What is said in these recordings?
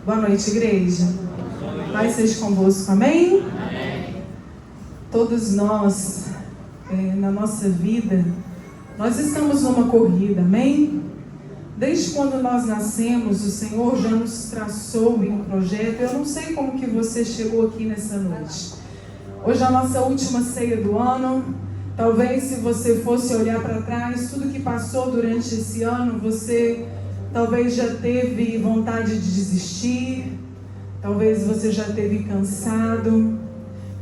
Boa noite, igreja. Paz seja convosco, amém? Todos nós, na nossa vida, nós estamos numa corrida, amém? Desde quando nós nascemos, o Senhor já nos traçou em um projeto. Eu não sei como que você chegou aqui nessa noite. Hoje é a nossa última ceia do ano. Talvez se você fosse olhar para trás, tudo que passou durante esse ano, você talvez já teve vontade de desistir, talvez você já teve cansado,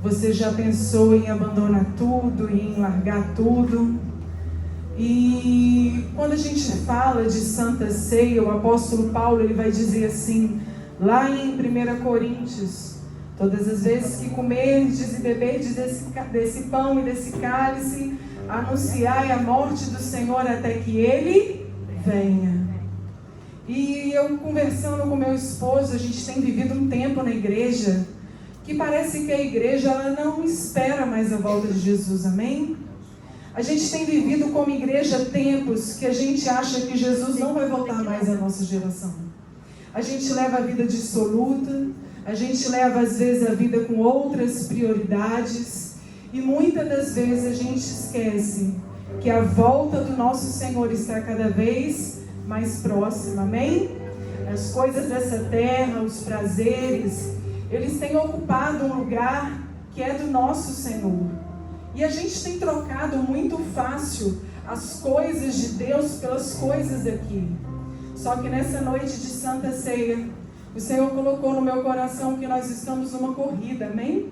você já pensou em abandonar tudo, em largar tudo. E quando a gente fala de Santa Ceia, o apóstolo Paulo ele vai dizer assim, lá em 1 Coríntios, todas as vezes que comerdes e beberdes desse pão e desse cálice, anunciai a morte do Senhor até que Ele venha. E eu conversando com meu esposo, a gente tem vivido um tempo na igreja, que parece que a igreja ela não espera mais a volta de Jesus, amém? A gente tem vivido como igreja tempos que a gente acha que Jesus não vai voltar mais à nossa geração. A gente leva a vida dissoluta, a gente leva às vezes a vida com outras prioridades e muitas das vezes a gente esquece que a volta do nosso Senhor está cada vez mais próxima, amém? As coisas dessa terra, os prazeres, eles têm ocupado um lugar que é do nosso Senhor. E a gente tem trocado muito fácil as coisas de Deus pelas coisas aqui. Só que nessa noite de Santa Ceia, o Senhor colocou no meu coração que nós estamos numa corrida, amém?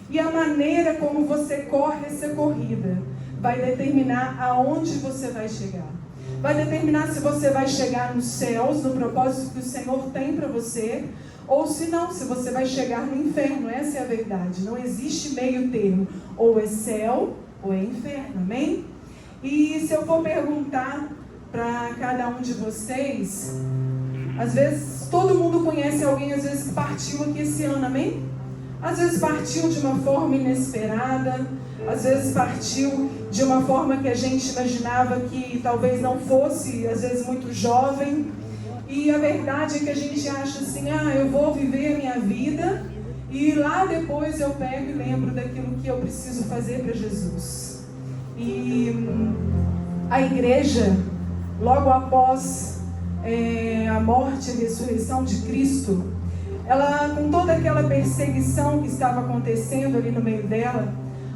E a maneira como você corre essa corrida vai determinar aonde você vai chegar. Vai determinar se você vai chegar nos céus, no propósito que o Senhor tem para você, ou se não, se você vai chegar no inferno. Essa é a verdade. Não existe meio termo. Ou é céu, ou é inferno. Amém? E se eu for perguntar para cada um de vocês, às vezes todo mundo conhece alguém, às vezes que partiu aqui esse ano, amém? Às vezes partiu de uma forma inesperada, às vezes partiu de uma forma que a gente imaginava que talvez não fosse, às vezes muito jovem. E a verdade é que a gente acha assim, eu vou viver a minha vida e lá depois eu pego e lembro daquilo que eu preciso fazer para Jesus. E a igreja, logo após a morte e a ressurreição de Cristo, ela, com toda aquela perseguição que estava acontecendo ali no meio dela,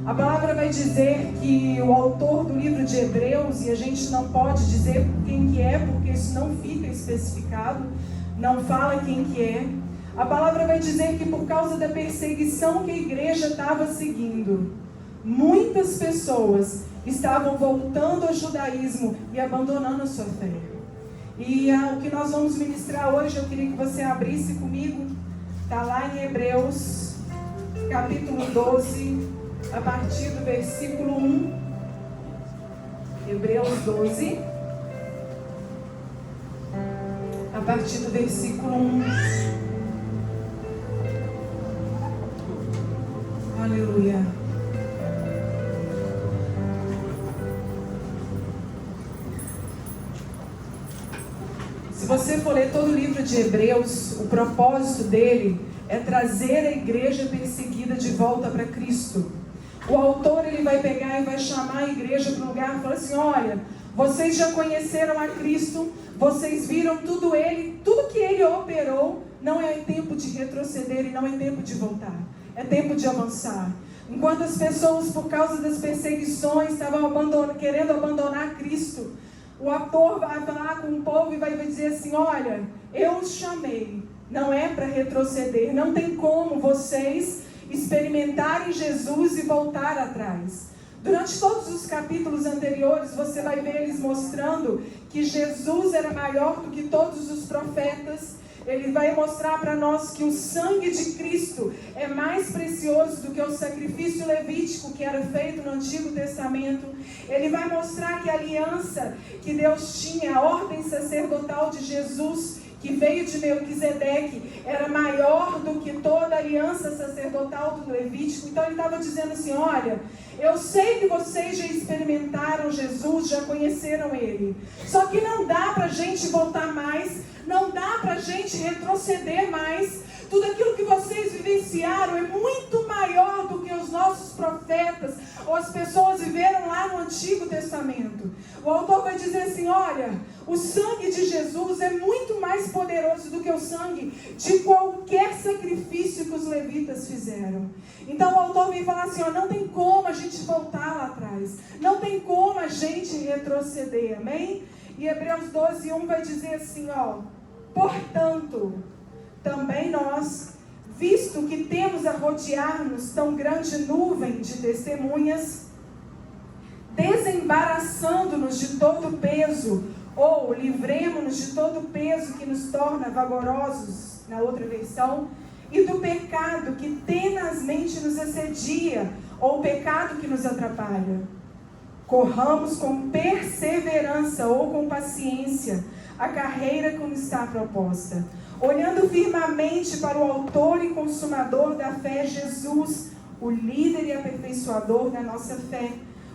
a palavra vai dizer que o autor do livro de Hebreus, e a gente não pode dizer quem que é, porque isso não fica especificado, não fala quem que é. A palavra vai dizer que por causa da perseguição que a igreja estava seguindo, muitas pessoas estavam voltando ao judaísmo e abandonando a sua fé. E o que nós vamos ministrar hoje, eu queria que você abrisse comigo, está lá em Hebreus, capítulo 12, a partir do versículo 1, Hebreus 12, a partir do versículo 1. Aleluia. Se você for ler todo o livro de Hebreus, o propósito dele é trazer a igreja perseguida de volta para Cristo. O autor ele vai pegar e vai chamar a igreja para um lugar e falar assim, olha, vocês já conheceram a Cristo, vocês viram tudo que ele operou, não é tempo de retroceder e não é tempo de voltar, é tempo de avançar. Enquanto as pessoas, por causa das perseguições, estavam querendo abandonar Cristo, o autor vai falar com o povo e vai dizer assim, olha, eu os chamei, não é para retroceder, não tem como vocês experimentarem Jesus e voltar atrás. Durante todos os capítulos anteriores, você vai ver eles mostrando que Jesus era maior do que todos os profetas. Ele vai mostrar para nós que o sangue de Cristo é mais precioso do que o sacrifício levítico que era feito no Antigo Testamento. Ele vai mostrar que a aliança que Deus tinha, a ordem sacerdotal de Jesus, que veio de Melquisedeque, era maior do que toda a aliança sacerdotal do Levítico. Então ele estava dizendo assim, olha, eu sei que vocês já experimentaram Jesus, já conheceram Ele. Só que não dá para a gente voltar mais, não dá para a gente retroceder mais. Tudo aquilo que vocês vivenciaram é muito maior do que os nossos profetas ou as pessoas viveram lá no Antigo Testamento. O autor vai dizer assim, olha, o sangue de Jesus é muito mais poderoso do que o sangue de qualquer sacrifício que os levitas fizeram. Então o autor vem falar assim, ó, não tem como a gente voltar lá atrás, não tem como a gente retroceder, amém? E Hebreus 12:1 vai dizer assim, ó, portanto, também nós, visto que temos a rodear-nos tão grande nuvem de testemunhas, desembaraçando-nos de todo o peso, ou livremo-nos de todo o peso que nos torna vagarosos, na outra versão, e do pecado que tenazmente nos assedia, ou o pecado que nos atrapalha. Corramos com perseverança ou com paciência a carreira que nos está proposta, olhando firmemente para o autor e consumador da fé, Jesus, o líder e aperfeiçoador da nossa fé,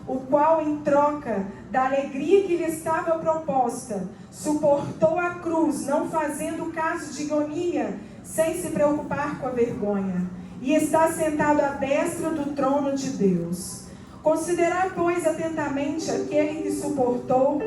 o qual, em troca da alegria que lhe estava proposta, suportou a cruz, não fazendo caso de ironia, sem se preocupar com a vergonha, e está sentado à destra do trono de Deus. Considerai, pois, atentamente aquele que suportou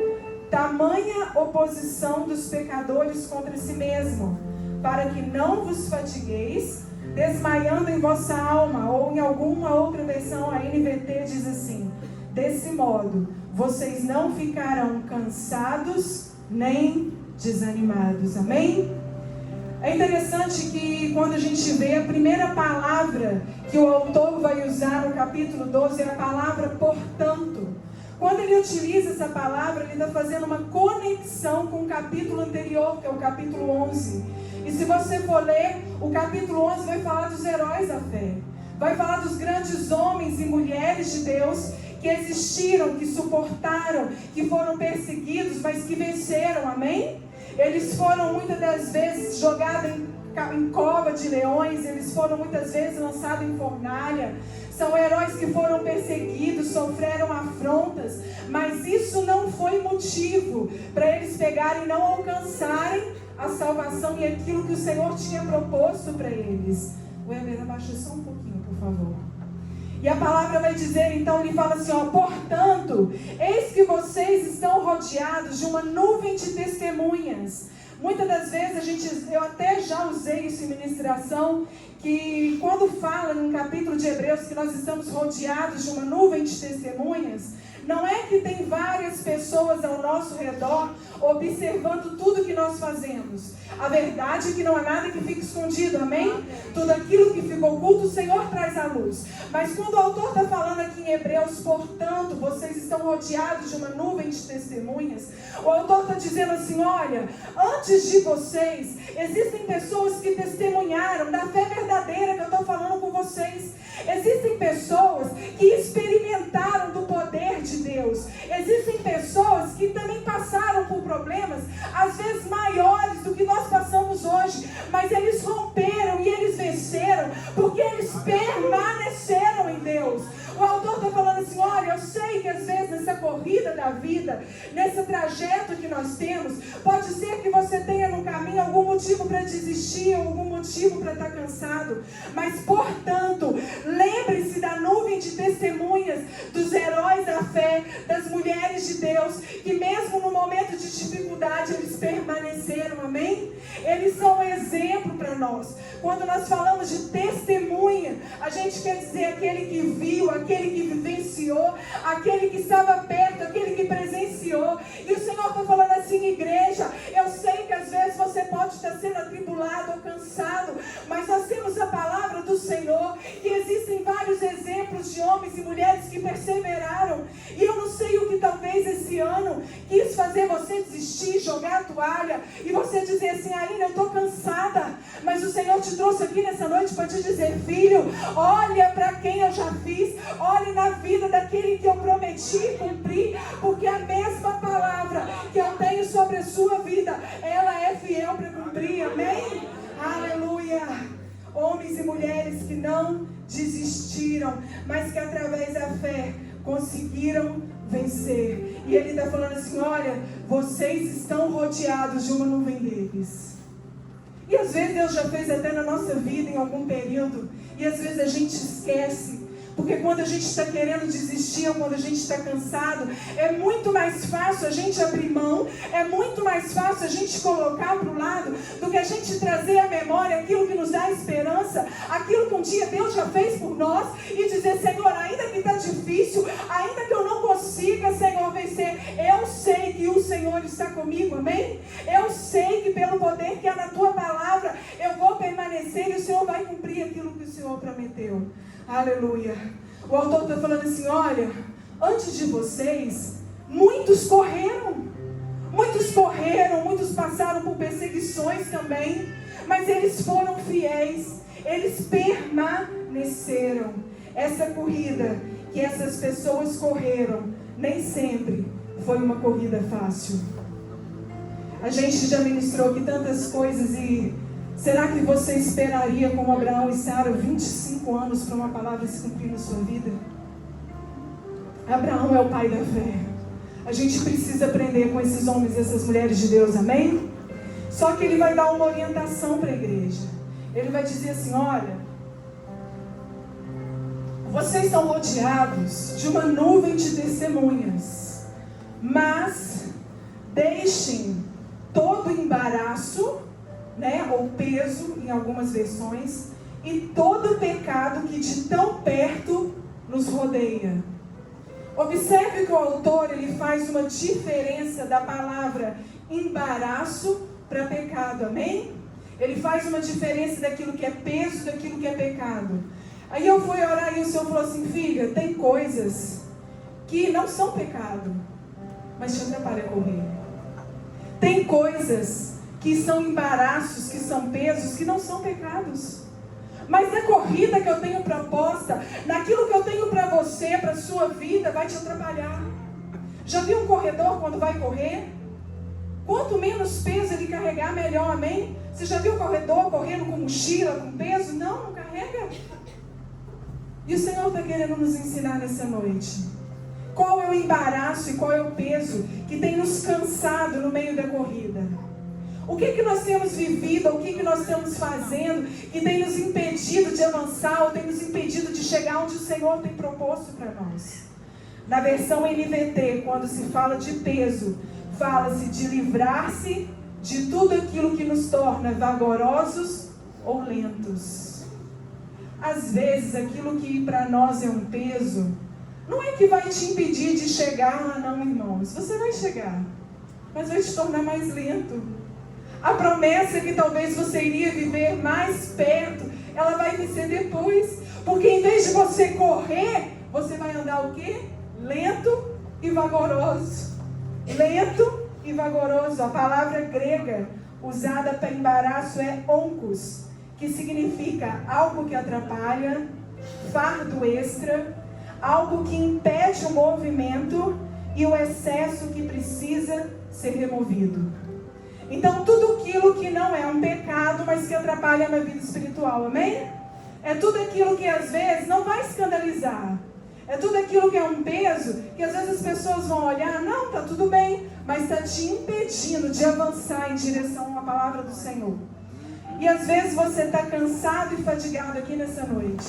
tamanha oposição dos pecadores contra si mesmo, para que não vos fatigueis, desmaiando em vossa alma, ou em alguma outra versão, a NVT diz assim, desse modo, vocês não ficarão cansados, nem desanimados, amém? É interessante que quando a gente vê a primeira palavra que o autor vai usar no capítulo 12, é a palavra portanto. Quando ele utiliza essa palavra, ele está fazendo uma conexão com o capítulo anterior, que é o capítulo 11. E se você for ler, o capítulo 11 vai falar dos heróis da fé. Vai falar dos grandes homens e mulheres de Deus que existiram, que suportaram, que foram perseguidos, mas que venceram, amém? Eles foram muitas das vezes jogados em cova de leões, eles foram muitas vezes lançados em fornalha. São heróis que foram perseguidos, sofreram afrontas, mas isso não foi motivo para eles pegarem e não alcançarem a salvação e aquilo que o Senhor tinha proposto para eles. Weber, abaixa só um pouquinho, por favor. E a palavra vai dizer, então, ele fala assim, ó, portanto, eis que vocês estão rodeados de uma nuvem de testemunhas. Muitas das vezes eu até já usei isso em ministração, que quando fala num capítulo de Hebreus que nós estamos rodeados de uma nuvem de testemunhas, não é que tem várias pessoas ao nosso redor observando tudo que nós fazemos. A verdade é que não há nada que fique escondido, amém? Tudo aquilo que fica oculto, o Senhor traz à luz. Mas quando o autor está falando aqui em Hebreus, portanto, vocês estão rodeados de uma nuvem de testemunhas, o autor está dizendo assim, olha, antes de vocês, existem pessoas que testemunharam da fé verdadeira que eu estou falando com vocês. Existem pessoas que experimentaram do poder de Deus. Existem pessoas que também passaram por problemas, às vezes maiores do que nós passamos hoje, mas eles romperam e eles venceram, porque eles permaneceram em Deus. O autor está falando assim, olha, eu sei que às vezes nessa corrida da vida, nesse trajeto que nós temos, pode ser que você tenha no caminho algum motivo para desistir, algum motivo para estar cansado, mas portanto, lembre-se da nuvem de testemunhas, dos heróis da fé, das mulheres de Deus, que mesmo no momento de dificuldade, eles permaneceram, amém? Eles são um exemplo para nós. Quando nós falamos de testemunha, a gente quer dizer aquele que viu, aquele que vivenciou, aquele que estava perto, aquele que presenciou. E o Senhor está falando assim, igreja, eu sei que às vezes você pode estar sendo atribulado ou cansado, mas nós temos a palavra do Senhor, que existem vários exemplos de homens e mulheres que perseveraram. E eu não sei o que talvez esse ano quis fazer você desistir, jogar a toalha, e você dizer assim, Aline, eu estou cansada, mas o Senhor te trouxe aqui nessa noite para te dizer, filho, olha para quem eu já fiz, olhe na vida daquele que eu prometi cumprir, porque a mesma palavra que eu tenho sobre a sua vida, ela é fiel para cumprir, amém? Aleluia! Homens e mulheres que não desistiram, mas que através da fé conseguiram vencer. E ele está falando assim, olha, vocês estão rodeados de uma nuvem deles. E às vezes Deus já fez até na nossa vida em algum período. E às vezes a gente esquece. Porque quando a gente está querendo desistir, ou quando a gente está cansado, é muito mais fácil a gente abrir mão, é muito mais fácil a gente colocar para o lado, do que a gente trazer à memória aquilo que nos dá esperança, aquilo que um dia Deus já fez por nós, e dizer: Senhor, ainda que está difícil, ainda que eu não consiga, Senhor, vencer, eu sei que o Senhor está comigo, amém? Eu sei que pelo poder que há na Tua palavra, eu vou permanecer e o Senhor vai cumprir aquilo que o Senhor prometeu. Aleluia. O autor está falando assim: olha, antes de vocês, muitos correram, muitos passaram por perseguições também, mas eles foram fiéis, eles permaneceram. Essa corrida que essas pessoas correram, nem sempre foi uma corrida fácil. A gente já ministrou aqui tantas coisas, e será que você esperaria, como Abraão e Sara, 25 anos para uma palavra se cumprir na sua vida? Abraão é o pai da fé. A gente precisa aprender com esses homens e essas mulheres de Deus, amém? Só que ele vai dar uma orientação para a igreja. Ele vai dizer assim: olha, vocês estão rodeados de uma nuvem de testemunhas, mas deixem todo embaraço, ou peso, em algumas versões, e todo pecado que de tão perto nos rodeia. Observe que o autor ele faz uma diferença da palavra embaraço para pecado, amém? Ele faz uma diferença daquilo que é peso, daquilo que é pecado. Aí eu fui orar e o Senhor falou assim: filha, tem coisas que não são pecado, mas te atrapalham a correr. Tem coisas que são embaraços, que são pesos, que não são pecados. Mas na corrida que eu tenho proposta, naquilo que eu tenho para você, para a sua vida, vai te atrapalhar. Já viu um corredor quando vai correr? Quanto menos peso ele carregar, melhor, amém? Você já viu um corredor correndo com mochila, com peso? Não carrega. E o Senhor está querendo nos ensinar nessa noite. Qual é o embaraço e qual é o peso que tem nos cansado no meio da corrida? O que nós temos vivido, o que nós estamos fazendo que tem nos impedido de avançar, ou tem nos impedido de chegar onde o Senhor tem proposto para nós? Na versão NVT, quando se fala de peso, fala-se de livrar-se de tudo aquilo que nos torna vagarosos ou lentos. Às vezes, aquilo que para nós é um peso, não é que vai te impedir de chegar, não, irmãos. Você vai chegar, mas vai te tornar mais lento. A promessa que talvez você iria viver mais perto, ela vai vencer depois. Porque em vez de você correr, você vai andar o quê? Lento e vagaroso. Lento e vagaroso. A palavra grega usada para embaraço é onkos, que significa algo que atrapalha, fardo extra, algo que impede o movimento e o excesso que precisa ser removido. Então, tudo aquilo que não é um pecado, mas que atrapalha na vida espiritual, amém? É tudo aquilo que às vezes não vai escandalizar. É tudo aquilo que é um peso, que às vezes as pessoas vão olhar, não, está tudo bem, mas está te impedindo de avançar em direção à palavra do Senhor. E às vezes você está cansado e fadigado aqui nessa noite.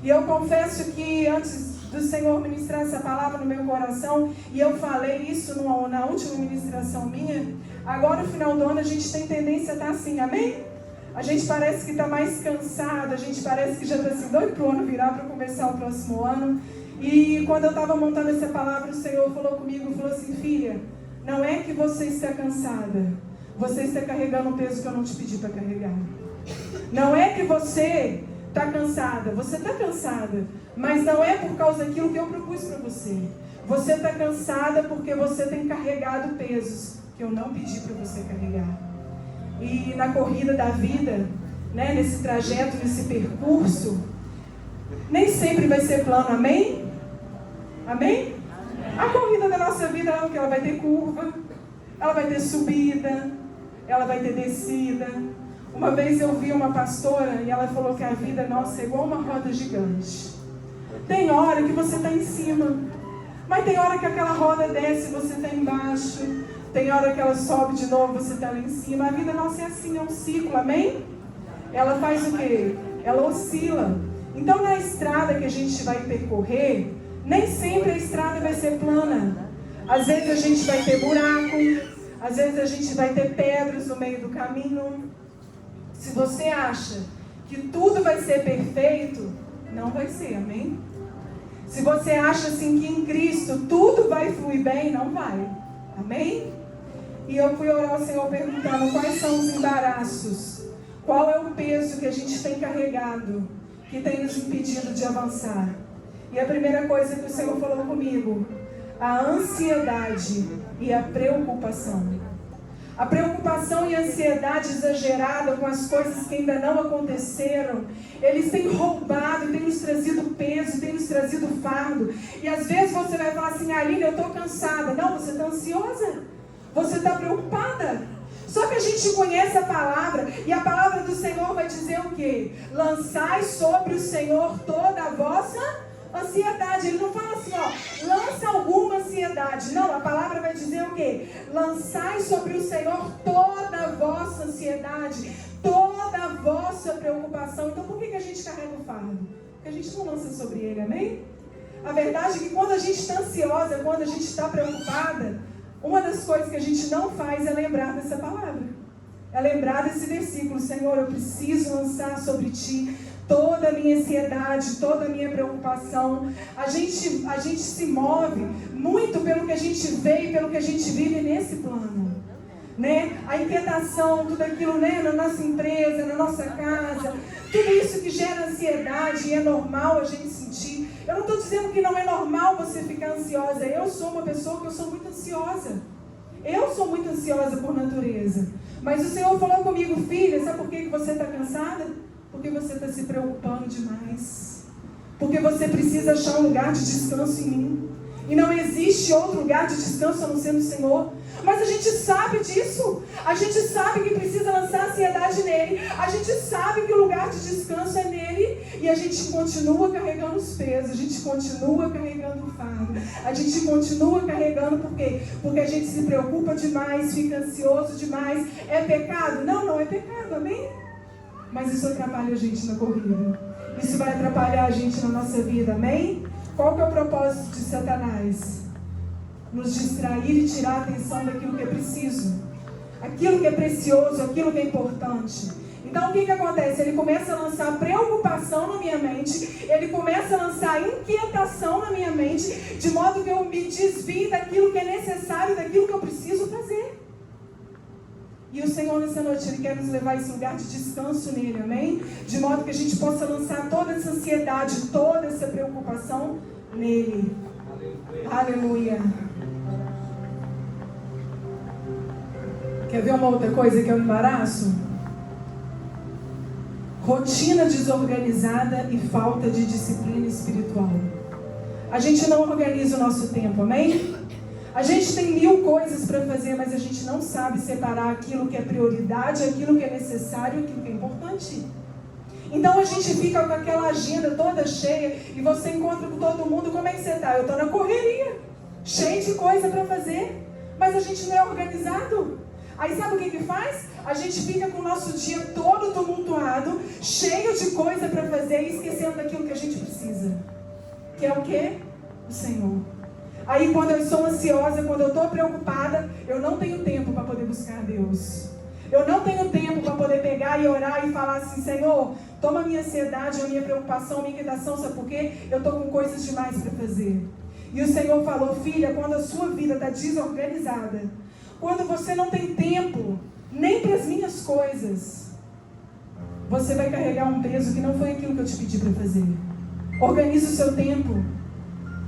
E eu confesso que antes do Senhor ministrar essa palavra no meu coração, e eu falei isso na última ministração minha, agora no final do ano a gente tem tendência a estar assim, amém? A gente parece que está mais cansado, a gente parece que já está assim, doido para o ano virar, para começar o próximo ano. E quando eu estava montando essa palavra, o Senhor falou comigo, falou assim: filha, não é que você está cansada, você está carregando um peso que eu não te pedi para carregar. Não é que você está cansada, você está cansada, mas não é por causa daquilo que eu propus para você. Você está cansada porque você tem carregado pesos que eu não pedi para você carregar. E na corrida da vida, nesse trajeto, nesse percurso, nem sempre vai ser plano, amém? Amém? A corrida da nossa vida, ela vai ter curva, ela vai ter subida, ela vai ter descida. Uma vez eu vi uma pastora e ela falou que a vida nossa é igual uma roda gigante. Tem hora que você está em cima, mas tem hora que aquela roda desce e você está embaixo. Tem hora que ela sobe de novo, você está lá em cima. A vida nossa é assim, é um ciclo, amém? Ela faz o quê? Ela oscila. Então, na estrada que a gente vai percorrer, nem sempre a estrada vai ser plana. Às vezes a gente vai ter buraco, às vezes a gente vai ter pedras no meio do caminho. Se você acha que tudo vai ser perfeito, não vai ser, amém? Se você acha assim que em Cristo tudo vai fluir bem, não vai, amém? E eu fui orar ao Senhor perguntando quais são os embaraços, qual é o peso que a gente tem carregado, que tem nos impedido de avançar. E a primeira coisa que o Senhor falou comigo, a ansiedade e a preocupação. A preocupação e a ansiedade exagerada com as coisas que ainda não aconteceram, eles têm roubado, têm nos trazido peso, têm nos trazido fardo. E às vezes você vai falar assim, Aline, eu estou cansada. Não, você está ansiosa, você está preocupada. Só que a gente conhece a palavra, e a palavra do Senhor vai dizer o quê? Lançai sobre o Senhor toda a vossa ansiedade. Ele não fala assim, ó, lança alguma ansiedade. Não, a palavra vai dizer o quê? Lançai sobre o Senhor toda a vossa ansiedade, toda a vossa preocupação. Então por que a gente carrega o fardo? Porque a gente não lança sobre ele, amém? A verdade é que quando a gente está ansiosa, quando a gente está preocupada, uma das coisas que a gente não faz é lembrar dessa palavra. É lembrar desse versículo. Senhor, eu preciso lançar sobre ti toda a minha ansiedade, toda a minha preocupação. A gente se move muito pelo que a gente vê e pelo que a gente vive nesse plano, né? A inquietação, tudo aquilo, né? Na nossa empresa, na nossa casa, tudo isso que gera ansiedade, e é normal a gente sentir. Eu não estou dizendo que não é normal você ficar ansiosa. Eu sou uma pessoa que eu sou muito ansiosa. Eu sou muito ansiosa por natureza. Mas o Senhor falou comigo, filha, sabe por que você está cansada? Porque você está se preocupando demais. Porque você precisa achar um lugar de descanso em mim. E não existe outro lugar de descanso a não ser no Senhor. Mas a gente sabe disso. A gente sabe que precisa lançar ansiedade nele. A gente sabe que o lugar de descanso é nele. E a gente continua carregando os pesos. A gente continua carregando o fardo. A gente continua carregando por quê? Porque a gente se preocupa demais, fica ansioso demais. É pecado? Não, não é pecado, amém? Mas isso atrapalha a gente na corrida. Isso vai atrapalhar a gente na nossa vida, amém? Qual que é o propósito de Satanás? Nos distrair e tirar a atenção daquilo que é preciso. Aquilo que é precioso, aquilo que é importante. Então o que acontece? Ele começa a lançar preocupação na minha mente. Ele começa a lançar inquietação na minha mente. De modo que eu me desvie daquilo que é necessário, daquilo que eu preciso fazer. E o Senhor nessa noite, Ele quer nos levar a esse lugar de descanso nele, amém? De modo que a gente possa lançar toda essa ansiedade, toda essa preocupação nele. Aleluia. Quer ver uma outra coisa que é o embaraço? Rotina desorganizada e falta de disciplina espiritual. A gente não organiza o nosso tempo, amém? A gente tem 1000 coisas para fazer, mas a gente não sabe separar aquilo que é prioridade, aquilo que é necessário, aquilo que é importante. Então a gente fica com aquela agenda toda cheia e você encontra com todo mundo, como é que você está? Eu estou na correria, cheio de coisa para fazer, mas a gente não é organizado. Aí sabe o que faz? A gente fica com o nosso dia todo tumultuado, cheio de coisa para fazer e esquecendo daquilo que a gente precisa. Que é o quê? O Senhor. Aí quando eu sou ansiosa, quando eu estou preocupada, eu não tenho tempo para poder buscar Deus. Eu não tenho tempo para poder pegar e orar e falar assim, Senhor, toma a minha ansiedade, a minha preocupação, a minha inquietação, sabe por quê? Eu estou com coisas demais para fazer. E o Senhor falou, filha, quando a sua vida está desorganizada, quando você não tem tempo nem para as minhas coisas, você vai carregar um peso que não foi aquilo que eu te pedi para fazer. Organize o seu tempo.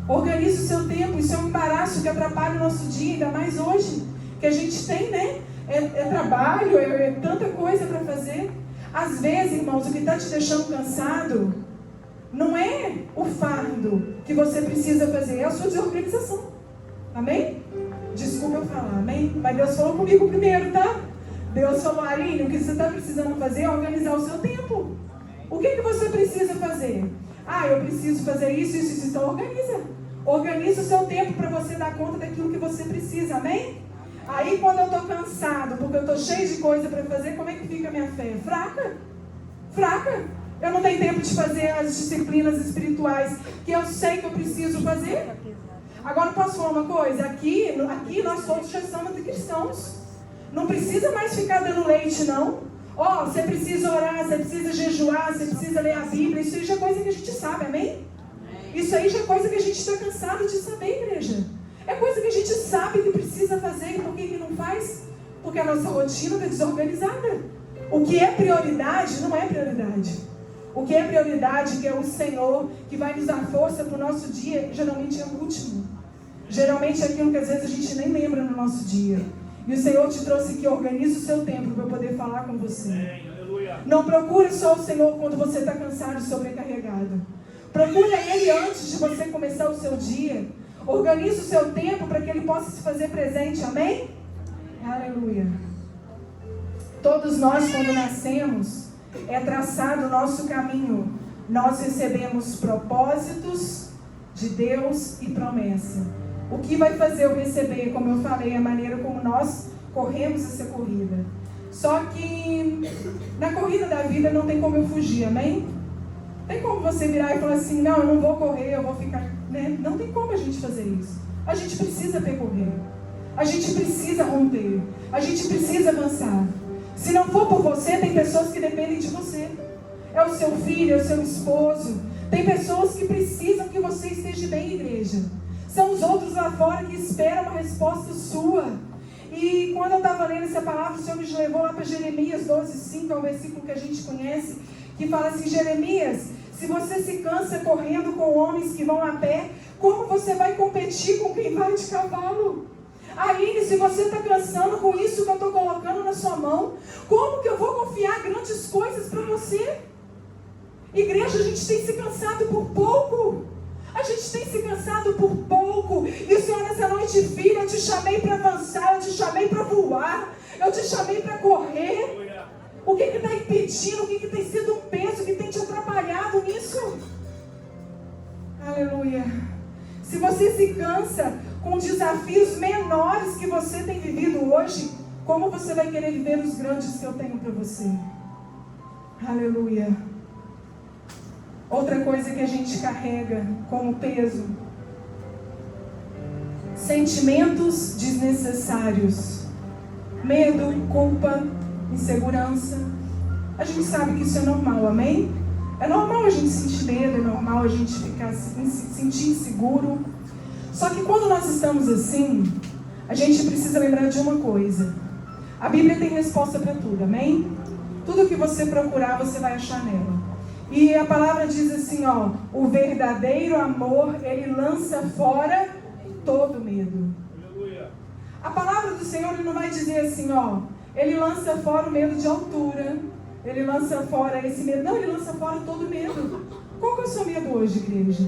Organize o seu tempo. Isso é um embaraço que atrapalha o nosso dia, ainda mais hoje, que a gente tem, né? É trabalho, é tanta coisa para fazer. Às vezes, irmãos, o que está te deixando cansado não é o fardo que você precisa fazer, é a sua desorganização. Amém? Desculpa eu falar, amém? Mas Deus falou comigo primeiro, tá? Deus falou, Aline, o que você está precisando fazer é organizar o seu tempo. O que você precisa fazer? Ah, eu preciso fazer isso. Então organiza. Organiza o seu tempo para você dar conta daquilo que você precisa, amém? Aí quando eu estou cansado, porque eu estou cheio de coisa para fazer, como é que fica a minha fé? Fraca. Fraca. Eu não tenho tempo de fazer as disciplinas espirituais que eu sei que eu preciso fazer. Agora posso falar uma coisa? Aqui nós todos já somos cristãos. Não precisa mais ficar dando leite, não. Você precisa orar, você precisa jejuar, você precisa ler a Bíblia. Isso aí já é coisa que a gente sabe, amém? Isso aí já é coisa que a gente está cansado de saber, igreja. É coisa que a gente sabe que precisa fazer. E por que não faz? Porque a nossa rotina está desorganizada. O que é prioridade não é prioridade. O que é prioridade, que é o Senhor, que vai nos dar força para o nosso dia, geralmente é o último. Geralmente é aquilo que às vezes a gente nem lembra no nosso dia. E o Senhor te trouxe aqui, organiza o seu tempo para poder falar com você. Não procure só o Senhor quando você está cansado e sobrecarregado. Procure Ele antes de você começar o seu dia. Organize o seu tempo para que Ele possa se fazer presente, amém? Aleluia. Todos nós, quando nascemos, é traçado o nosso caminho. Nós recebemos propósitos de Deus e promessa. O que vai fazer eu receber, como eu falei, a maneira como nós corremos essa corrida. Só que na corrida da vida não tem como eu fugir, amém? Tem como você virar e falar assim, não, eu não vou correr, eu vou ficar... Né? Não tem como a gente fazer isso. A gente precisa percorrer. A gente precisa romper. A gente precisa avançar. Se não for por você, tem pessoas que dependem de você. É o seu filho, é o seu esposo. Tem pessoas que precisam que você esteja bem, igreja. São os outros lá fora que esperam uma resposta sua. E quando eu estava lendo essa palavra, o Senhor me levou lá para Jeremias 12:5, é um versículo que a gente conhece, que fala assim, Jeremias, se você se cansa correndo com homens que vão a pé, como você vai competir com quem vai de cavalo? Aline, se você está cansando com isso que eu estou colocando na sua mão, como que eu vou confiar grandes coisas para você? Igreja, a gente tem se cansado por pouco. A gente tem se cansado por pouco. E o Senhor nessa noite, filha, eu te chamei para avançar, eu te chamei para voar, eu te chamei para correr. O que está impedindo? O que tem sido um peso que tem te atrapalhado nisso? Aleluia. Se você se cansa com desafios menores que você tem vivido hoje, como você vai querer viver os grandes que eu tenho para você? Aleluia. Outra coisa que a gente carrega como peso: sentimentos desnecessários. Medo, culpa, insegurança. A gente sabe que isso é normal, amém? É normal a gente sentir medo, é normal a gente se sentir inseguro. Só que quando nós estamos assim, a gente precisa lembrar de uma coisa. A Bíblia tem resposta para tudo, amém? Tudo que você procurar, você vai achar nela. E a palavra diz assim, o verdadeiro amor, ele lança fora todo medo. A palavra do Senhor, ele não vai dizer assim, ele lança fora o medo de altura, ele lança fora esse medo. Não, ele lança fora todo medo. Qual que é o seu medo hoje, igreja?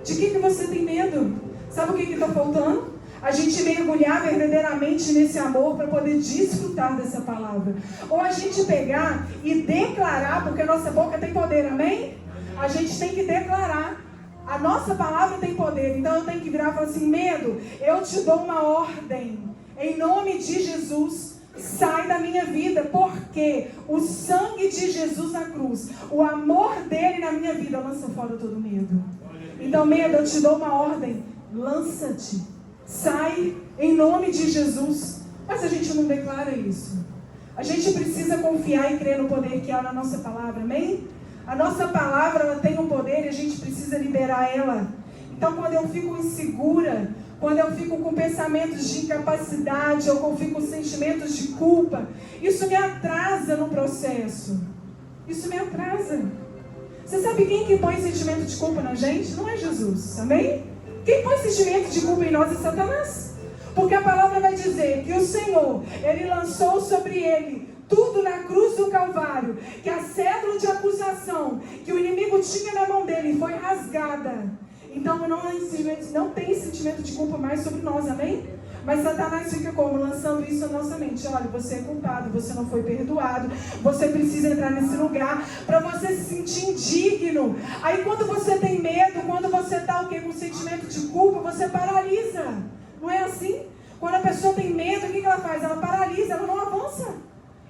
De que você tem medo? Sabe o que está faltando? A gente mergulhar verdadeiramente nesse amor para poder desfrutar dessa palavra. Ou a gente pegar e declarar, porque a nossa boca tem poder, amém? A gente tem que declarar. A nossa palavra tem poder. Então eu tenho que virar e falar assim, medo, eu te dou uma ordem. Em nome de Jesus, sai da minha vida. Porque o sangue de Jesus na cruz, o amor dele na minha vida, lança fora todo medo. Então medo, eu te dou uma ordem. Lança-te. Sai em nome de Jesus. Mas a gente não declara isso. A gente precisa confiar e crer no poder que há na nossa palavra, amém? A nossa palavra, ela tem um poder e a gente precisa liberar ela. Então quando eu fico insegura, quando eu fico com pensamentos de incapacidade, ou quando eu fico com sentimentos de culpa, isso me atrasa no processo. Isso me atrasa. Você sabe quem que põe sentimento de culpa na gente? Não é Jesus, amém? Quem põe sentimento de culpa em nós é Satanás. Porque a palavra vai dizer que o Senhor, ele lançou sobre ele tudo na cruz do Calvário, que a cédula de acusação que o inimigo tinha na mão dele foi rasgada. Então não tem sentimento de culpa mais sobre nós, amém? Mas Satanás fica como? Lançando isso na nossa mente. Olha, você é culpado, você não foi perdoado, você precisa entrar nesse lugar para você se sentir indigno. Aí quando você tem medo, quando você está com sentimento de culpa, você paralisa. Não é assim? Quando a pessoa tem medo, o que ela faz? Ela paralisa, ela não avança.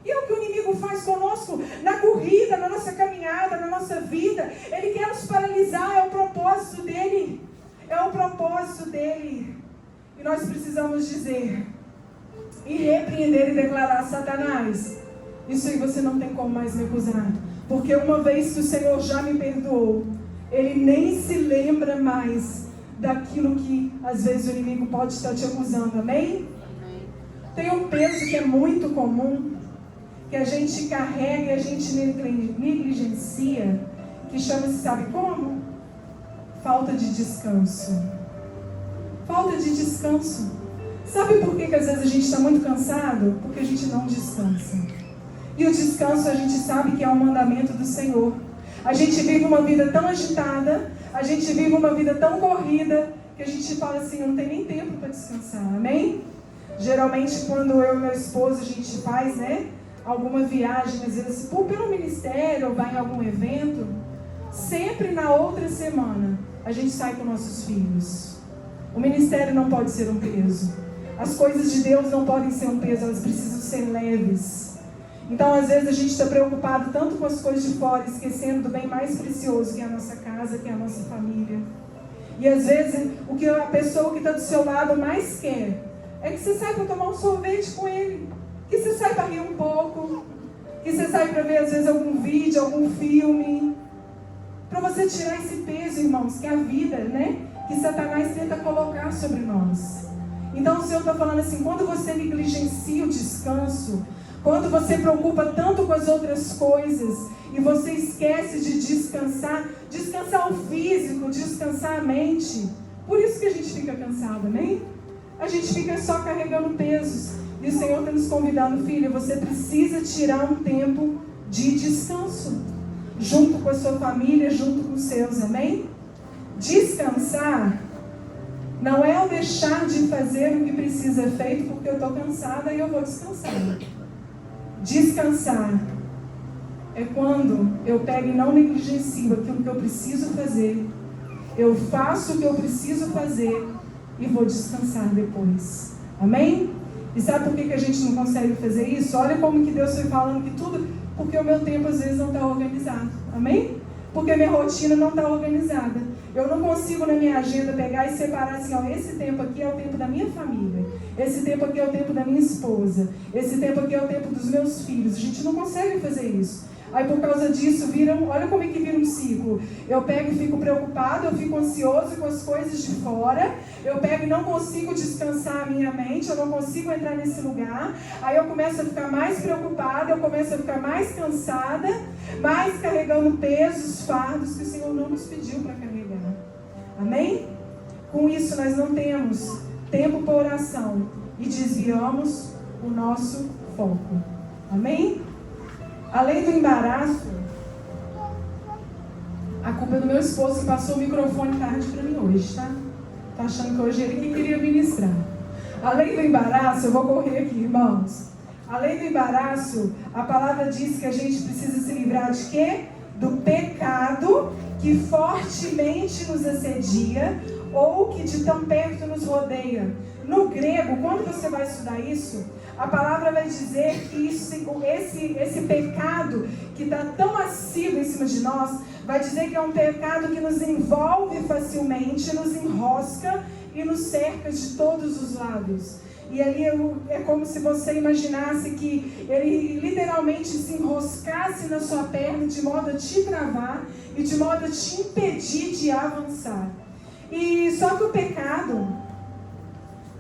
E é o que o inimigo faz conosco na corrida, na nossa caminhada, na nossa vida. Ele quer nos paralisar, é o propósito dele. É o propósito dele. E nós precisamos dizer e repreender e declarar: Satanás, isso aí você não tem como mais me acusar. Porque uma vez que o Senhor já me perdoou, Ele nem se lembra mais daquilo que às vezes o inimigo pode estar te acusando. Amém? Tem um peso que é muito comum, que a gente carrega e a gente negligencia, que chama-se, sabe como? Falta de descanso. Falta de descanso. Sabe por que às vezes a gente está muito cansado? Porque a gente não descansa. E o descanso a gente sabe que é um mandamento do Senhor. A gente vive uma vida tão agitada, a gente vive uma vida tão corrida, que a gente fala assim: eu não tenho nem tempo para descansar. Amém? Geralmente quando eu e meu esposo a gente faz, alguma viagem, às vezes pelo ministério ou vai em algum evento, sempre na outra semana a gente sai com nossos filhos. O ministério não pode ser um peso. As coisas de Deus não podem ser um peso, elas precisam ser leves. Então, às vezes, a gente está preocupado tanto com as coisas de fora, esquecendo do bem mais precioso, que é a nossa casa, que é a nossa família. E, às vezes, o que a pessoa que está do seu lado mais quer é que você saia para tomar um sorvete com ele, que você saia para rir um pouco, que você saia para ver, às vezes, algum vídeo, algum filme, para você tirar esse peso, irmãos, que é a vida, que Satanás tenta colocar sobre nós. Então, o Senhor está falando assim: quando você negligencia o descanso, quando você preocupa tanto com as outras coisas e você esquece de descansar o físico, descansar a mente, por isso que a gente fica cansado, amém? A gente fica só carregando pesos. E o Senhor está nos convidando: filha, você precisa tirar um tempo de descanso, junto com a sua família, junto com os seus, amém? Descansar não é eu deixar de fazer o que precisa ser feito porque eu estou cansada e eu vou descansar. Descansar é quando eu pego e não negligencio aquilo que eu preciso fazer. Eu faço o que eu preciso fazer e vou descansar depois. Amém? E sabe por que a gente não consegue fazer isso? Olha como que Deus foi falando que tudo... Porque o meu tempo às vezes não está organizado. Amém? Porque a minha rotina não está organizada. Eu não consigo na minha agenda pegar e separar assim: esse tempo aqui é o tempo da minha família. Esse tempo aqui é o tempo da minha esposa. Esse tempo aqui é o tempo dos meus filhos. A gente não consegue fazer isso. Aí por causa disso, olha como é que vira um ciclo. Eu pego e fico preocupado, eu fico ansioso com as coisas de fora. Eu pego e não consigo descansar a minha mente, eu não consigo entrar nesse lugar. Aí eu começo a ficar mais preocupada, eu começo a ficar mais cansada, mais carregando pesos, fardos que o Senhor não nos pediu para carregar. Amém? Com isso nós não temos tempo para oração e desviamos o nosso foco. Amém? Além do embaraço, a culpa é do meu esposo que passou o microfone tarde para mim hoje, tá? Tá achando que hoje ele que queria ministrar. Além do embaraço, eu vou correr aqui, irmãos. Além do embaraço, a palavra diz que a gente precisa se livrar de quê? Do pecado que fortemente nos assedia ou que de tão perto nos rodeia. No grego, quando você vai estudar isso, a palavra vai dizer que esse pecado que está tão massivo em cima de nós, vai dizer que é um pecado que nos envolve facilmente, nos enrosca e nos cerca de todos os lados. E ali é como se você imaginasse que ele literalmente se enroscasse na sua perna de modo a te travar e de modo a te impedir de avançar. E só que o pecado,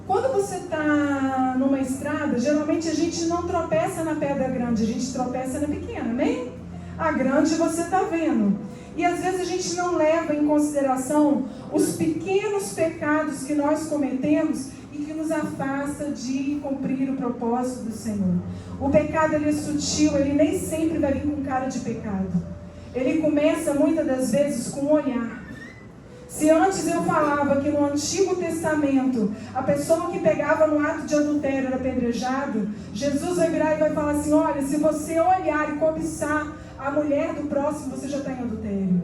quando você está numa estrada, geralmente a gente não tropeça na pedra grande, a gente tropeça na pequena, amém? A grande você está vendo. E às vezes a gente não leva em consideração os pequenos pecados que nós cometemos e que nos afasta de cumprir o propósito do Senhor. O pecado, ele é sutil, ele nem sempre vai vir com cara de pecado. Ele começa muitas das vezes com um olhar. Se antes eu falava que no Antigo Testamento a pessoa que pegava no ato de adultério era apedrejado, Jesus vai virar e vai falar assim: olha, se você olhar e cobiçar a mulher do próximo, você já está em adultério.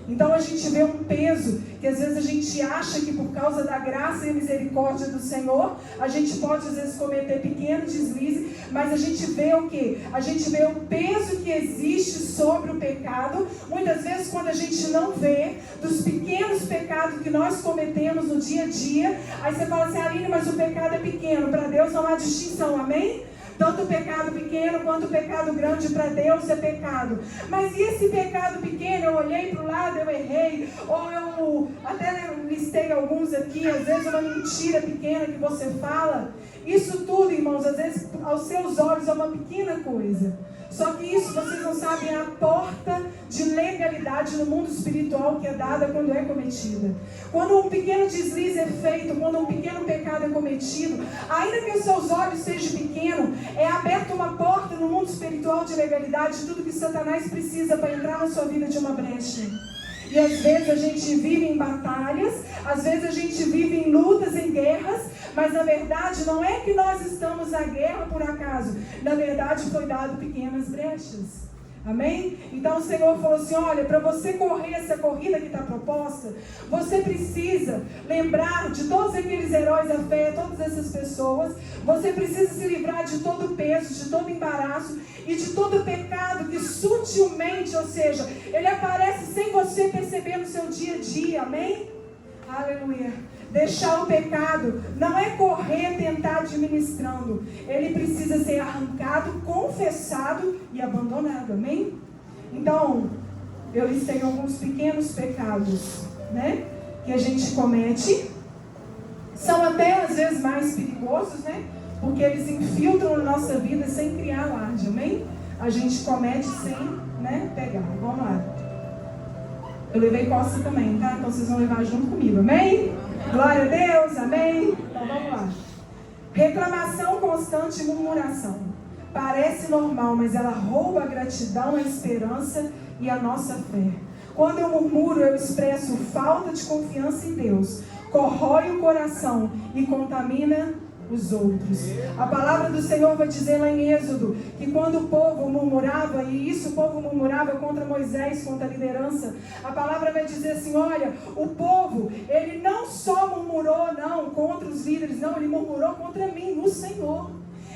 Então a gente vê um peso que às vezes a gente acha que por causa da graça e misericórdia do Senhor, a gente pode às vezes cometer pequeno deslize, mas a gente vê o quê? A gente vê o peso que existe sobre o pecado. Muitas vezes quando a gente não vê dos pequenos pecados que nós cometemos no dia a dia, aí você fala assim, Aline, mas o pecado é pequeno, para Deus não há distinção, amém? Tanto o pecado pequeno quanto o pecado grande para Deus é pecado. Mas e esse pecado pequeno? Eu olhei para o lado, eu errei. Ou eu até listei alguns aqui. Às vezes uma mentira pequena que você fala. Isso tudo, irmãos, às vezes aos seus olhos é uma pequena coisa. Só que isso, vocês não sabem, é a porta de legalidade no mundo espiritual que é dada quando é cometida. Quando um pequeno deslize é feito, quando um pequeno pecado é cometido, ainda que os seus olhos sejam pequenos, é aberta uma porta no mundo espiritual de legalidade, de tudo que Satanás precisa para entrar na sua vida de uma brecha. E às vezes a gente vive em batalhas, às vezes a gente vive em lutas, em guerras, mas na verdade não é que nós estamos na guerra por acaso. Na verdade foi dado pequenas brechas. Amém? Então o Senhor falou assim, olha, para você correr essa corrida que está proposta, você precisa lembrar de todos aqueles heróis da fé, todas essas pessoas. Você precisa se livrar de todo o peso, de todo o embaraço e de todo o pecado que sutilmente, ou seja, ele aparece sem você perceber no seu dia a dia. Amém? Aleluia. Deixar o pecado não é correr, tentar administrando. Ele precisa ser arrancado, confessado e abandonado. Amém? Então, eu listei alguns pequenos pecados, né, que a gente comete. São até às vezes mais perigosos, né? Porque eles infiltram na nossa vida sem criar alarde. Amém? A gente comete sem, né, pegar. Vamos lá. Eu levei Costa também, tá? Então vocês vão levar junto comigo. Amém? Glória a Deus, amém? Então vamos lá. Reclamação constante e murmuração. Parece normal, mas ela rouba a gratidão, a esperança e a nossa fé. Quando eu murmuro, eu expresso falta de confiança em Deus. Corrói o coração e contamina os outros. A palavra do Senhor vai dizer lá em Êxodo que quando o povo murmurava, e isso o povo murmurava contra Moisés, contra a liderança, a palavra vai dizer assim, olha, o povo, ele não só murmurou não contra os líderes, não, ele murmurou contra mim, no Senhor.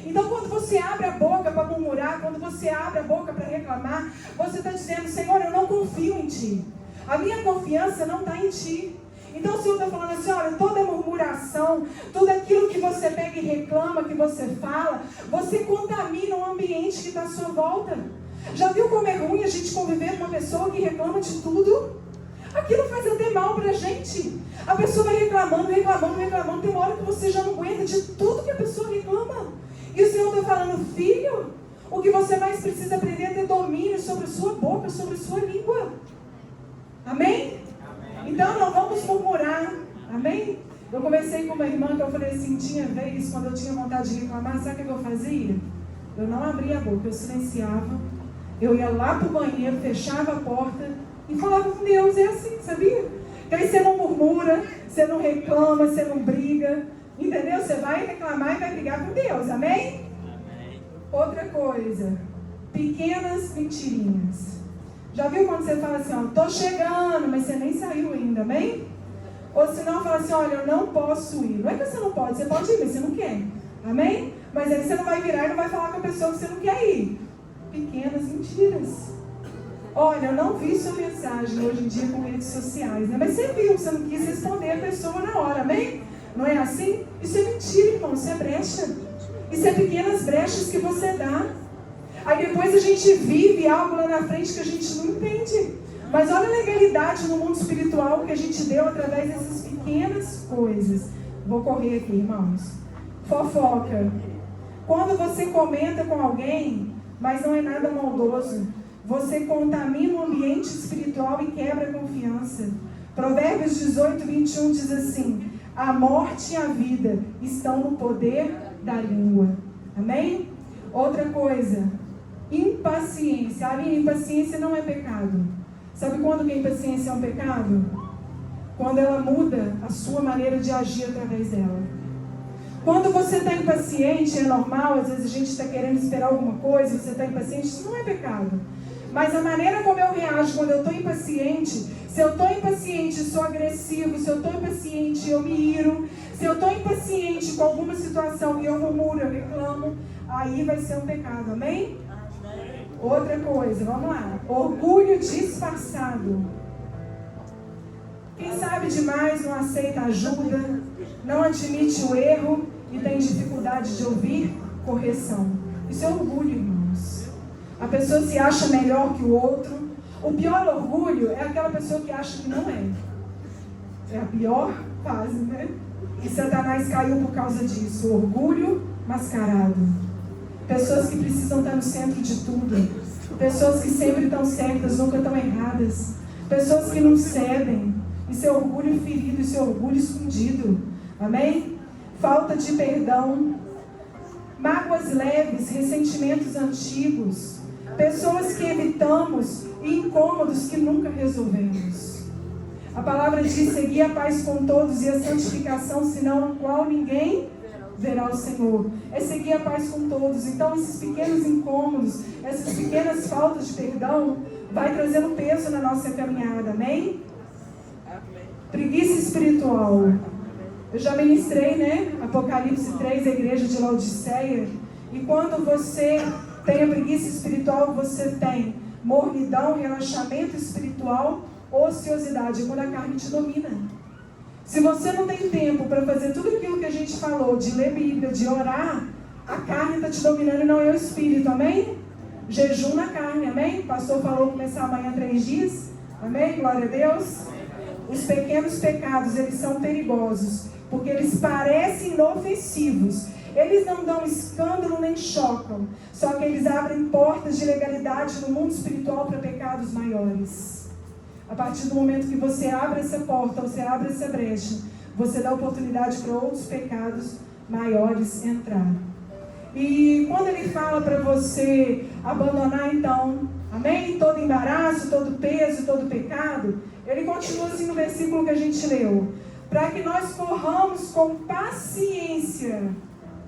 Então quando você abre a boca para murmurar, quando você abre a boca para reclamar, você está dizendo, Senhor, eu não confio em Ti, a minha confiança não está em Ti. Então o Senhor está falando assim, olha, toda murmuração, tudo aquilo que você pega e reclama, que você fala, você contamina o ambiente que está à sua volta. Já viu como é ruim a gente conviver com uma pessoa que reclama de tudo? Aquilo faz até mal para a gente. A pessoa vai reclamando, reclamando, reclamando, tem uma hora que você já não aguenta de tudo que a pessoa reclama. E o Senhor está falando, filho, o que você mais precisa aprender é ter domínio sobre a sua boca, sobre a sua língua. Amém? Então não vamos murmurar, amém? Eu conversei com uma irmã que eu falei assim, tinha vez, quando eu tinha vontade de reclamar, sabe o que eu fazia? Eu não abria a boca, eu silenciava, eu ia lá para o banheiro, fechava a porta e falava com Deus, é assim, sabia? Que aí você não murmura, você não reclama, você não briga, entendeu? Você vai reclamar e vai brigar com Deus, amém? Amém. Outra coisa, pequenas mentirinhas. Já viu quando você fala assim, ó, tô chegando, mas você nem saiu ainda, amém? Ou se não, fala assim, olha, eu não posso ir. Não é que você não pode, você pode ir, mas você não quer, amém? Mas aí você não vai virar e não vai falar com a pessoa que você não quer ir. Pequenas mentiras. Olha, eu não vi sua mensagem hoje em dia com redes sociais, né? Mas você viu, você não quis responder a pessoa na hora, amém? Não é assim? Isso é mentira, irmão, isso é brecha. Isso é pequenas brechas que você dá. Aí depois a gente vive algo lá na frente que a gente não entende. Mas olha a legalidade no mundo espiritual que a gente deu através dessas pequenas coisas. Vou correr aqui, irmãos. Fofoca. Quando você comenta com alguém, mas não é nada maldoso, você contamina o ambiente espiritual e quebra a confiança. Provérbios 18, 21 diz assim, a morte e a vida estão no poder da língua. Amém? Outra coisa, impaciência. A impaciência não é pecado. Sabe quando que a impaciência é um pecado? Quando ela muda a sua maneira de agir através dela. Quando você está impaciente, é normal, às vezes a gente está querendo esperar alguma coisa, você está impaciente, isso não é pecado. Mas a maneira como eu reajo quando eu estou impaciente, se eu estou impaciente e sou agressivo, se eu estou impaciente e eu me iro, se eu estou impaciente com alguma situação e eu murmuro, eu reclamo, aí vai ser um pecado, amém? Outra coisa, vamos lá. Orgulho disfarçado. Quem sabe demais não aceita ajuda, não admite o erro e tem dificuldade de ouvir correção. Isso é orgulho, irmãos. A pessoa se acha melhor que o outro. O pior orgulho é aquela pessoa que acha que não é. É a pior fase, né? E Satanás caiu por causa disso. Orgulho mascarado. Pessoas que precisam estar no centro de tudo. Pessoas que sempre estão certas, nunca estão erradas. Pessoas que não cedem. Isso é orgulho ferido, isso é orgulho escondido. Amém? Falta de perdão. Mágoas leves, ressentimentos antigos. Pessoas que evitamos e incômodos que nunca resolvemos. A palavra diz: segui a paz com todos e a santificação, senão a qual ninguém verá o Senhor. É seguir a paz com todos. Então esses pequenos incômodos, essas pequenas faltas de perdão, vai trazendo peso na nossa caminhada, amém? Preguiça espiritual. Eu já ministrei, né? Apocalipse 3, a igreja de Laodiceia. E quando você tem a preguiça espiritual, você tem mornidão, relaxamento espiritual, ociosidade, quando a carne te domina. Se você não tem tempo para fazer tudo aquilo que a gente falou, de ler Bíblia, de orar, a carne está te dominando e não é o espírito, amém? Jejum na carne, amém? O pastor falou começar amanhã 3 dias, amém? Glória a Deus. Os pequenos pecados, eles são perigosos, porque eles parecem inofensivos. Eles não dão escândalo nem chocam, só que eles abrem portas de legalidade no mundo espiritual para pecados maiores. A partir do momento que você abre essa porta, você abre essa brecha, você dá oportunidade para outros pecados maiores entrar. E quando ele fala para você abandonar, então, amém? Todo embaraço, todo peso, todo pecado, ele continua assim no versículo que a gente leu. Para que nós corramos com paciência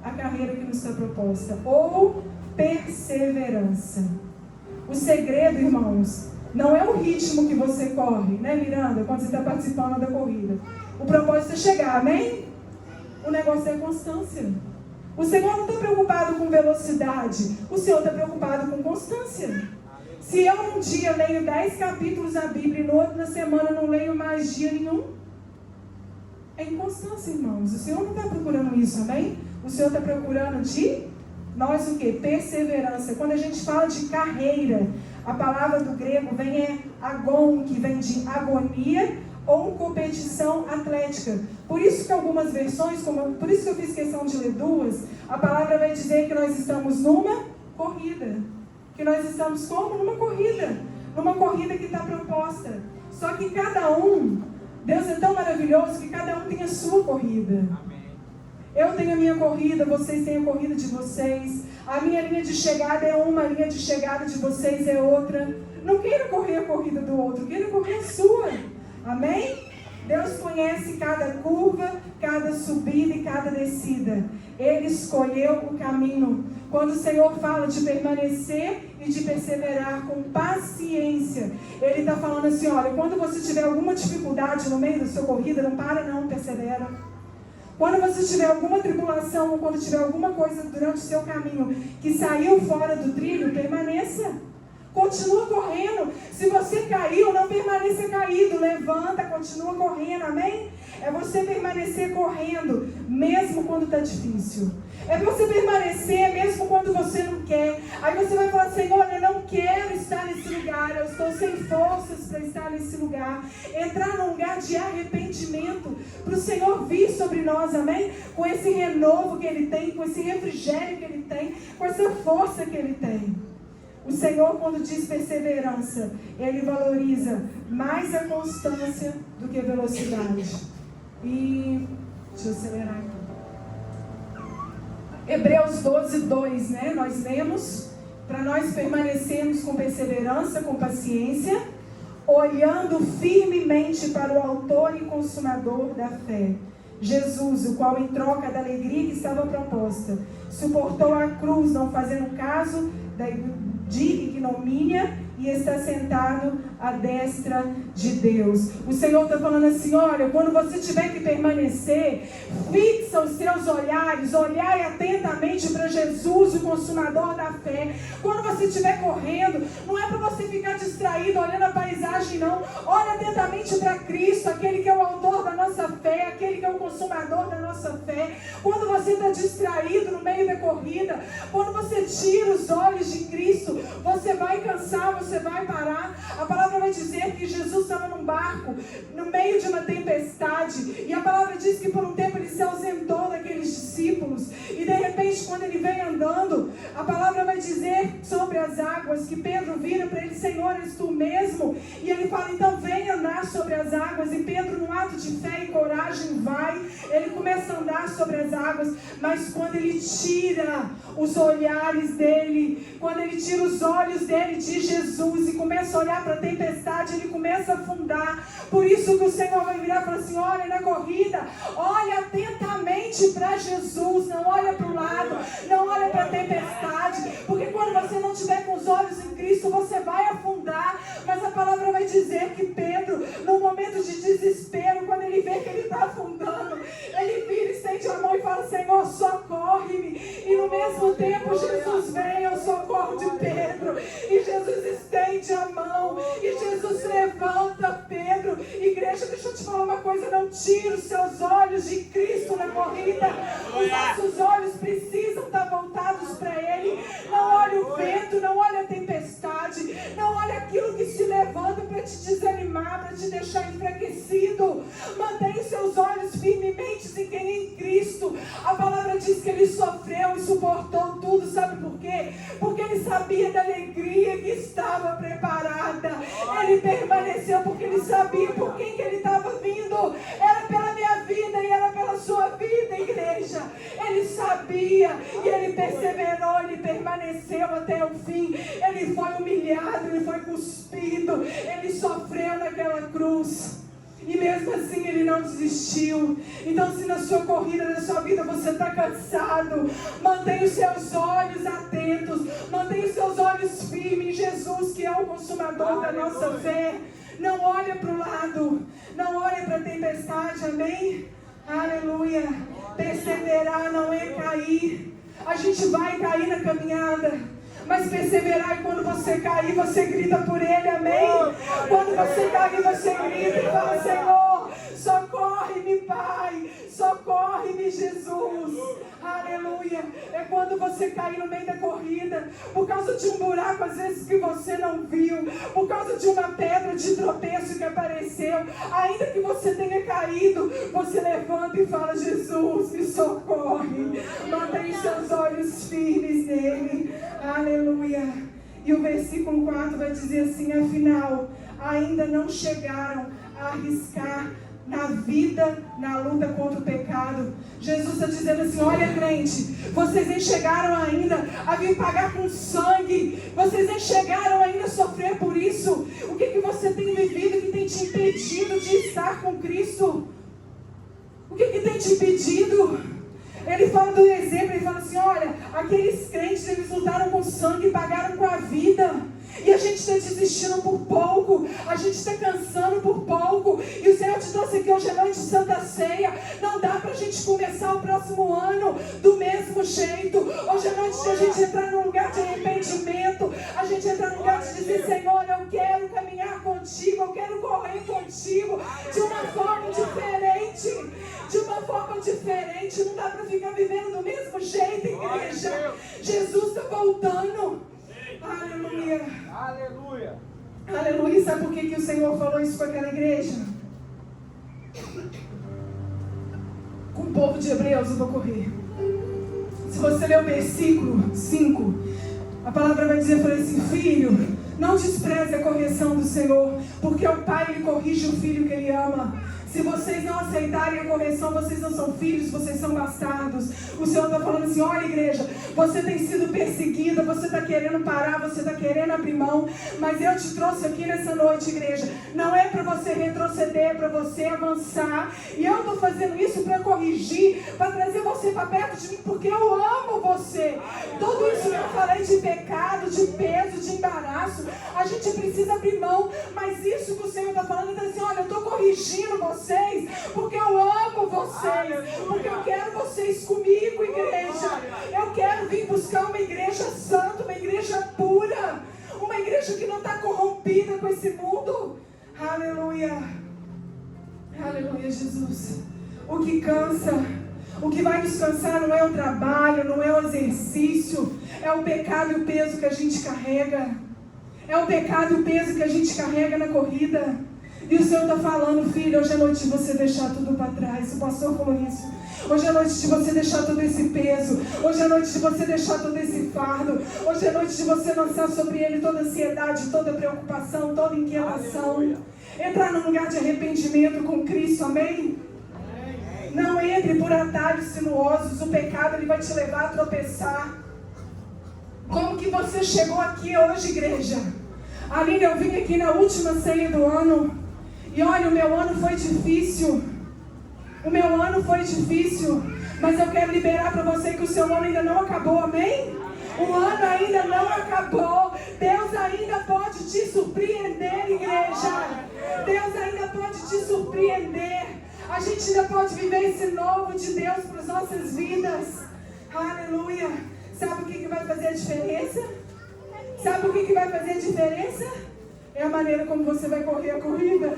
a carreira que nos está proposta, ou perseverança. O segredo, irmãos, não é o ritmo que você corre, né, Miranda, quando você está participando da corrida. O propósito é chegar, amém? O negócio é a constância. O Senhor não está preocupado com velocidade, o Senhor está preocupado com constância. Se eu um dia leio 10 capítulos da Bíblia e no outro na semana não leio mais dia nenhum, é inconstância, irmãos. O Senhor não está procurando isso, amém? O Senhor está procurando de nós o quê? Perseverança. Quando a gente fala de carreira, a palavra do grego vem agon, que vem de agonia ou competição atlética. Por isso que algumas versões, por isso que eu fiz questão de ler 2, a palavra vai dizer que nós estamos numa corrida. Que nós estamos como? Numa corrida. Numa corrida que está proposta. Só que cada um, Deus é tão maravilhoso que cada um tem a sua corrida. Eu tenho a minha corrida, vocês têm a corrida de vocês. A minha linha de chegada é uma, a linha de chegada de vocês é outra. Não queira correr a corrida do outro, queira correr a sua. Amém? Deus conhece cada curva, cada subida e cada descida. Ele escolheu o caminho. Quando o Senhor fala de permanecer e de perseverar com paciência, Ele está falando assim, olha, quando você tiver alguma dificuldade no meio da sua corrida, não para não, persevera. Quando você tiver alguma tribulação, ou quando tiver alguma coisa durante o seu caminho que saiu fora do trilho, permaneça. Continua correndo. Se você caiu, não permaneça caído. Levanta, continua correndo, amém? É você permanecer correndo, mesmo quando está difícil. É você permanecer, mesmo quando você não quer. Aí você vai falar, Senhor, eu não quero estar nesse lugar. Eu estou sem forças para estar nesse lugar. Entrar num lugar de arrependimento, para o Senhor vir sobre nós, amém? Com esse renovo que Ele tem, com esse refrigério que Ele tem, com essa força que Ele tem. O Senhor, quando diz perseverança, Ele valoriza mais a constância do que a velocidade. E, deixa eu acelerar aqui. Hebreus 12, 2, né? Nós lemos, para nós permanecermos com perseverança, com paciência, olhando firmemente para o autor e consumador da fé, Jesus, o qual em troca da alegria que estava proposta, suportou a cruz, não fazendo caso de ignomínia, e está sentado à destra de Deus. O Senhor está falando assim, olha, quando você tiver que permanecer, fixa os seus olhares, olhai atentamente para Jesus, o consumador da fé. Quando você estiver correndo, não é para você ficar distraído, olhando a paisagem, não. Olha atentamente para Cristo, aquele que é o autor da nossa fé, aquele que é o consumador da nossa fé. Quando você está distraído no meio da corrida, quando você tira os olhos de Cristo, você vai cansar, você vai parar. A palavra vai dizer que Jesus estava num barco, no meio de uma tempestade, e a palavra diz que por um tempo ele se ausentou daqueles discípulos, e de repente quando ele vem andando, a palavra vai dizer sobre as águas, que Pedro vira para ele, Senhor, és tu mesmo? E ele fala, então vem andar sobre as águas. E Pedro, num ato de fé e coragem, vai, ele começa a andar sobre as águas, mas quando ele tira os olhares dele, quando ele tira os olhos dele de Jesus e começa a olhar para a tempestade, ele começa a afundar. Por isso que o Senhor vai virar e falar assim, olha na corrida, olha atentamente para Jesus, não olha para o lado, não olha para a tempestade, porque quando você não estiver com os olhos em Cristo, você vai afundar. Mas a palavra vai dizer que Pedro, num momento de desespero, quando ele vê que ele está afundando, ele vira e estende a mão e fala, Senhor, socorre-me. E no mesmo tempo Jesus vem ao socorro de Pedro, e Jesus estende a mão, e Jesus levanta Pedro. Igreja, deixa eu te falar uma coisa, não tire os seus olhos de Cristo na corrida. Os nossos olhos precisam estar voltados para Ele. Não olhe o vento, não olhe a tempestade, não olhe aquilo que se levanta para te desanimar, para te deixar enfraquecido. Mantenha os seus olhos firmemente em quem é em Cristo. A palavra diz que Ele sofreu e suportou tudo, sabe por quê? Porque Ele sabia da alegria que estava preparada. Ele permaneceu porque Ele sabia por quem que Ele estava vindo. Era pela minha vida e era pela sua vida, igreja. Ele sabia e Ele perseverou, Ele permaneceu até o fim. Ele foi humilhado, Ele foi cuspido, Ele sofreu naquela cruz. E mesmo assim Ele não desistiu. Então, se na sua corrida, na sua vida, você está cansado, mantenha os seus olhos atentos, mantenha os seus olhos firmes em Jesus, que é o consumador da nossa fé. Não olhe para o lado, não olhe para a tempestade, amém? Aleluia. Perseverar não é cair. A gente vai cair na caminhada, mas perseverar é quando você cair, você grita por Ele, amém? Quando você cair, você grita e fala, Senhor, socorre-me, Pai, socorre-me, Jesus. Aleluia. É quando você cair no meio da corrida, por causa de um buraco às vezes que você não viu, por causa de uma pedra de tropeço que apareceu, ainda que você tenha caído, você levanta e fala, Jesus, me socorre. Mantenha seus olhos firmes nele. Aleluia. E o versículo 4 vai dizer assim, afinal, ainda não chegaram a arriscar na vida, na luta contra o pecado. Jesus está dizendo assim, olha crente, vocês nem chegaram ainda a vir pagar com sangue, vocês nem chegaram ainda a sofrer por isso. O que você tem vivido que tem te impedido de estar com Cristo? O que tem te impedido? Ele fala do exemplo, ele fala assim, olha, aqueles crentes, eles lutaram com sangue e pagaram com a vida. E a gente está desistindo por pouco, a gente está cansando por pouco. E o Senhor te trouxe aqui hoje à noite de Santa Ceia. Não dá para a gente começar o próximo ano do mesmo jeito. Hoje à noite a gente entrar num lugar de arrependimento, a gente entrar num lugar de dizer, Senhor, eu quero caminhar contigo, eu quero correr contigo de uma forma diferente. De uma forma diferente. Não dá para ficar vivendo do mesmo jeito, igreja. Jesus está voltando. Aleluia. Aleluia. Aleluia. Sabe por que o Senhor falou isso com aquela igreja? Com o povo de Hebreus, eu vou correr. Se você ler o versículo 5, a palavra vai dizer, falei assim, filho, não despreze a correção do Senhor, porque o Pai, Ele corrige o filho que Ele ama. Se vocês não aceitarem a correção, vocês não são filhos, vocês são bastardos. O Senhor está falando assim, olha igreja, você tem sido perseguida, você está querendo parar, você está querendo abrir mão, mas eu te trouxe aqui nessa noite, igreja, não é para você retroceder, é para você avançar. E eu estou fazendo isso para corrigir, para trazer você para perto de mim, porque eu amo você. Tudo isso que eu falei de pecado, de peso, de embaraço, A gente precisa abrir mão. Mas isso que o Senhor está falando, está assim, olha, eu estou corrigindo vocês, porque eu amo vocês, porque eu quero vocês comigo, igreja. Eu quero vir buscar uma igreja santa, uma igreja pura, uma igreja que não está corrompida com esse mundo. Aleluia. Aleluia, Jesus. O que cansa, o que vai nos cansar não é o trabalho, não é o exercício, é o pecado e o peso que a gente carrega. É o pecado e o peso que a gente carrega na corrida. E o Senhor está falando, filho, hoje é noite de você deixar tudo para trás. O pastor falou isso. Hoje é noite de você deixar todo esse peso. Hoje é noite de você deixar todo esse fardo. Hoje é noite de você lançar sobre ele toda ansiedade, toda preocupação, toda inquietação. Aleluia. Entrar num lugar de arrependimento com Cristo, amém? Não entre por atalhos sinuosos. O pecado ele vai te levar a tropeçar. Como que você chegou aqui hoje, igreja? Aline, eu vim aqui na última ceia do ano. E olha, o meu ano foi difícil. O meu ano foi difícil. Mas eu quero liberar para você que o seu ano ainda não acabou, amém? O ano ainda não acabou. Deus ainda pode te surpreender, igreja. Deus ainda pode te surpreender. A gente ainda pode viver esse novo de Deus para as nossas vidas. Aleluia. Sabe o que vai fazer a diferença? Sabe o que vai fazer a diferença? É a maneira como você vai correr a corrida.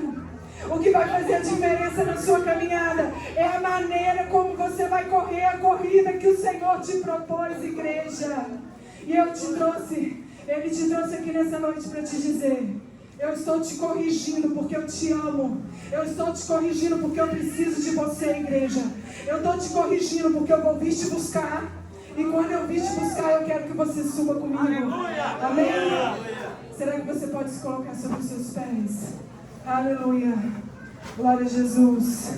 O que vai fazer a diferença na sua caminhada é a maneira como você vai correr a corrida que o Senhor te propôs, igreja. E Ele te trouxe aqui nessa noite para te dizer: eu estou te corrigindo porque eu te amo. Eu estou te corrigindo porque eu preciso de você, igreja. Eu estou te corrigindo porque eu vou vir te buscar. E quando eu vir te buscar, eu quero que você suba comigo. Aleluia. Amém? Aleluia. Será que você pode se colocar sobre os seus pés? Aleluia. Glória a Jesus.